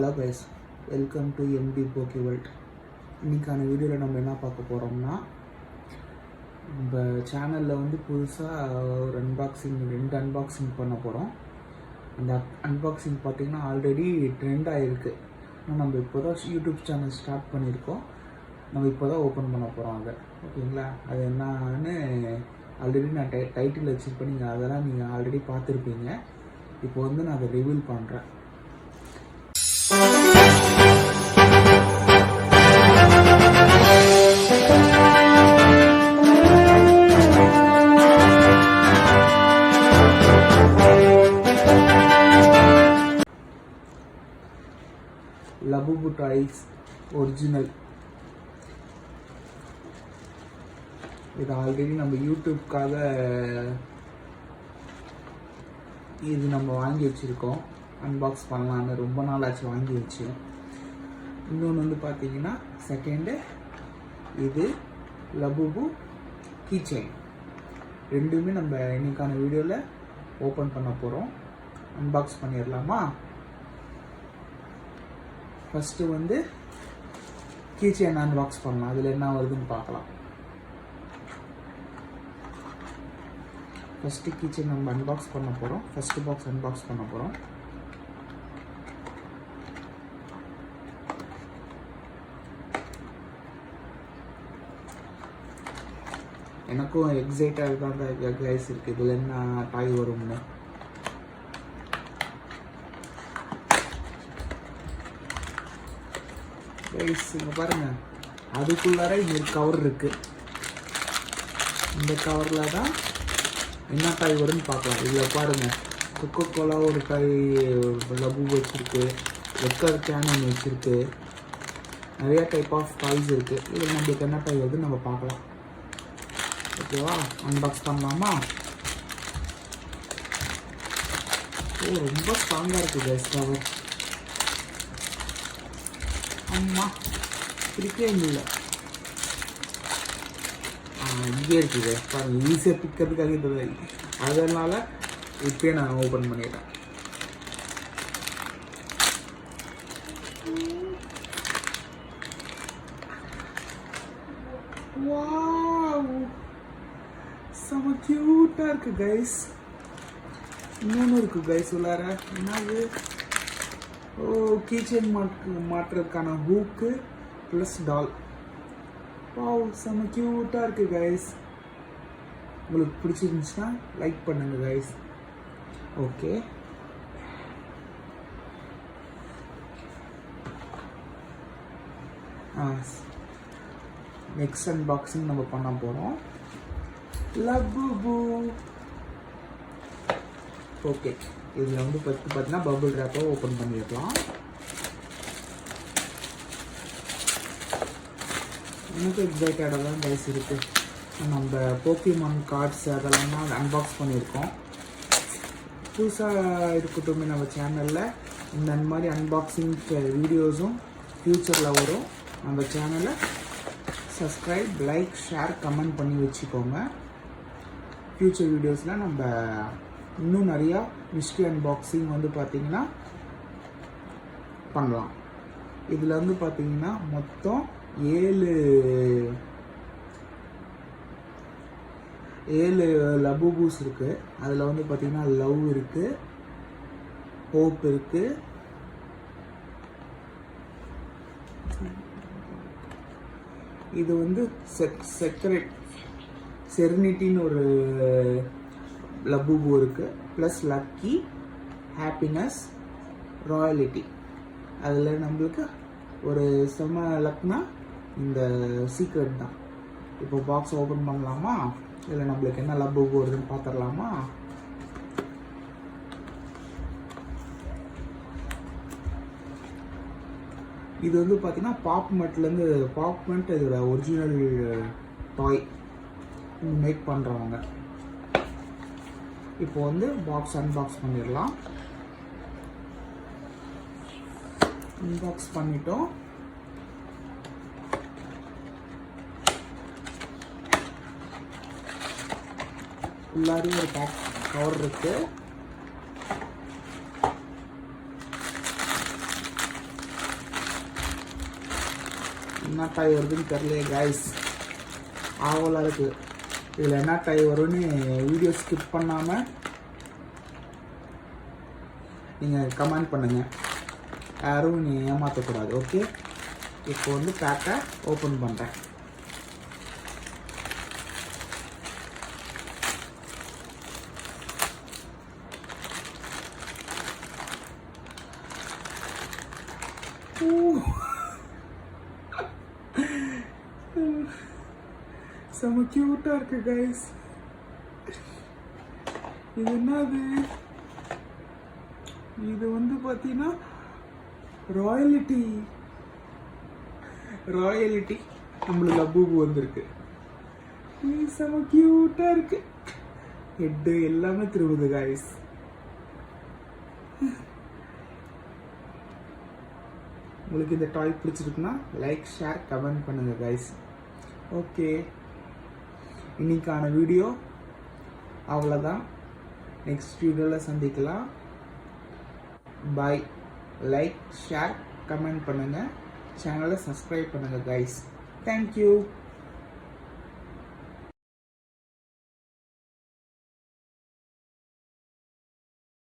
Hello guys, welcome to எம்டி போக்கி world. இன்றைக்கான வீடியோவில் நம்ம என்ன பார்க்க போகிறோம்னா, நம்ம சேனலில் புதுசாக ஒரு ரெண்டு அன்பாக்சிங் பண்ண போகிறோம். அந்த அன்பாக்சிங் பார்த்திங்கன்னா ஆல்ரெடி ட்ரெண்ட் ஆகிருக்கு. நம்ம இப்போ தான் யூடியூப் சேனல் ஸ்டார்ட் பண்ணியிருக்கோம். நம்ம இப்போ தான் ஓப்பன் பண்ண போகிறோம் அதை. ஓகேங்களா? அது என்னன்னு ஆல்ரெடி நான் டைட்டில் வச்சுருப்பேன். அதெல்லாம் நீங்கள் ஆல்ரெடி பார்த்துருப்பீங்க. இப்போ நான் அதை ரிவீல் பண்ணுறேன். லபுபு டாய்ஸ் ஒரிஜினல். இது ஆல்ரெடி நம்ம யூடியூப்காக இது நம்ம வாங்கி வச்சுருக்கோம். அன்பாக்ஸ் பண்ணலான்னு ரொம்ப நாள் ஆச்சு வாங்கி வச்சு. இன்னொன்று பார்த்தீங்கன்னா செகண்டு இது லபுபு கீச்செயின். ரெண்டுமே நம்ம இன்னைக்கான வீடியோவில் ஓப்பன் பண்ண போகிறோம். அன்பாக்ஸ் பண்ணிடலாமா? ஃபஸ்ட்டு கீச்செயின் அன்பாக்ஸ் பண்ணலாம். அதில் என்ன வருதுன்னு பார்க்கலாம். ஃபஸ்ட்டு கீச்செயின் நம்ம அன்பாக்ஸ் பண்ண போகிறோம். ஃபஸ்ட்டு பாக்ஸ் அன்பாக்ஸ் பண்ண போகிறோம். எனக்கும் எக்ஸைட்டாக தான் கைஸ் இருக்குது, இதில் என்ன டாய் வரும்னு. கைஸ் இங்கே பாருங்கள், அதுக்குள்ளார ஒரு கவர் இருக்குது. இந்த கவரில் தான் என்ன டாய் வரும்னு பார்க்கலாம். இதில் பாருங்கள், கொக்கோ கோலா ஒரு டாய் லபு வச்சுருக்கு, ரெக்கர் கேன் ஒன்று வச்சுருக்கு, நிறையா டைப் ஆஃப் டாய்ஸ் இருக்குது. இதில் நம்மளுக்கு என்ன டாய் வருதுன்னு நம்ம பார்க்கலாம். ஓகேவா? அன்பாக்ஸ் பண்ணலாமா? ரொம்ப ஸ்ட்ராங்காக இருக்குது கைஸ் கவர். அம்மா பிடிக்கவே இல்லை. இங்கே இருக்குது பாருங்கள், ஈஸியாக பிக்கிறதுக்காக இருந்தது. அதனால் இப்போயே நான் ஓப்பன் பண்ணிட்டேன். வாவ், செம க்யூட்டாக இருக்குது கைஸ். இன்னொன்று இருக்குது கைஸ் உள்ளார. என்னது? கீச்செயின் மாட்டுறதுக்கான ஹூக்கு ப்ளஸ் டால். வாவ், செம க்யூட்டாக இருக்குது கைஸ். உங்களுக்கு பிடிச்சிருந்துச்சுன்னா லைக் பண்ணுங்கள் கைஸ். ஓகே, நெக்ஸ்ட் அன்பாக்சிங் நம்ம பண்ண போகிறோம். லபுபு. ஓகே, இதில் பார்த்தீங்கன்னா பபுள் ரேப்பை ஓப்பன் பண்ணிடலாம். எனக்கு எக்ஸைட்டடாக தான் கைஸ் இருக்குது. நம்ம போக்கிமான் கார்ட்ஸ் அதெல்லாம் தான் அன்பாக்ஸ் பண்ணியிருக்கோம். புதுசாக இருக்கட்டும், நம்ம சேனலில் இந்த மாதிரி அன்பாக்சிங் வீடியோஸும் ஃப்யூச்சரில் வரும். நம்ம சேனலை சப்ஸ்கிரைப், லைக், ஷேர், கமெண்ட் பண்ணி வச்சுக்கோங்க. ஃப்யூச்சர் வீடியோஸில் நம்ம இன்னும் நிறையா மிஸ்ட்ரி அன்பாக்சிங் பார்த்திங்கன்னா பண்ணலாம். இதில் பார்த்திங்கன்னா மொத்தம் 7 லபுபூஸ் இருக்குது. அதில் பார்த்திங்கன்னா லவ் இருக்குது, ஹோப் இருக்குது, இது செரினிட்டின்னு ஒரு லபுபு இருக்குது, ப்ளஸ் லக்கி, ஹாப்பினஸ், ராயலிட்டி. அதில் நம்மளுக்கு ஒரு செம லக்னா இந்த சீக்ரெட் தான். இப்போ பாக்ஸ் ஓப்பன் பண்ணலாமா? இதில் நம்மளுக்கு என்ன லபுபு வருதுன்னு பார்த்துடலாமா? இது பார்த்தீங்கன்னா பாப்மெண்ட் இதோட ஒரிஜினல் டாய் மேக் பண்ணுறவங்க. இப்போ பாக்ஸ் அன்பாக்ஸ் பண்ணிடலாம். அன்பாக்ஸ் பண்ணிட்டோம். உள்ளாரி ஒரு கவர் இருக்குது. என்ன டாய் வருதுன்னு தெரியலையே கைஸ், ஆவலாக இருக்குது. இதில் என்ன டாய் வரும்னு வீடியோ ஸ்கிப் பண்ணாமல் நீங்கள் கமெண்ட் பண்ணுங்கள். யாரும் நீ ஏமாற்றக்கூடாது. ஓகே, இப்போ வந்து பேக்கை ஓப்பன் பண்ணுறேன். செம கியூட்டா இருக்கு கைஸ். இது என்னது? இது வந்து பார்த்தீங்கன்னா ராயலிட்டி நம்மளுக்கு லப்பூபு வந்திருக்கு. செம கியூட்டா இருக்கு. ஹெட்டு எல்லாமே திருவுது கைஸ். உங்களுக்கு இந்த டாய் பிடிச்சிருக்குன்னா லைக், ஷேர், கமெண்ட் பண்ணுங்க கைஸ். ஓகே, இன்னைக்கான வீடியோ அவ்வளோதான். நெக்ஸ்ட் வீடியோவில் சந்திக்கலாம். பாய். லைக், ஷேர், கமெண்ட் பண்ணுங்கள். சேனலை சப்ஸ்கிரைப் பண்ணுங்கள் கைஸ். தேங்க்யூ.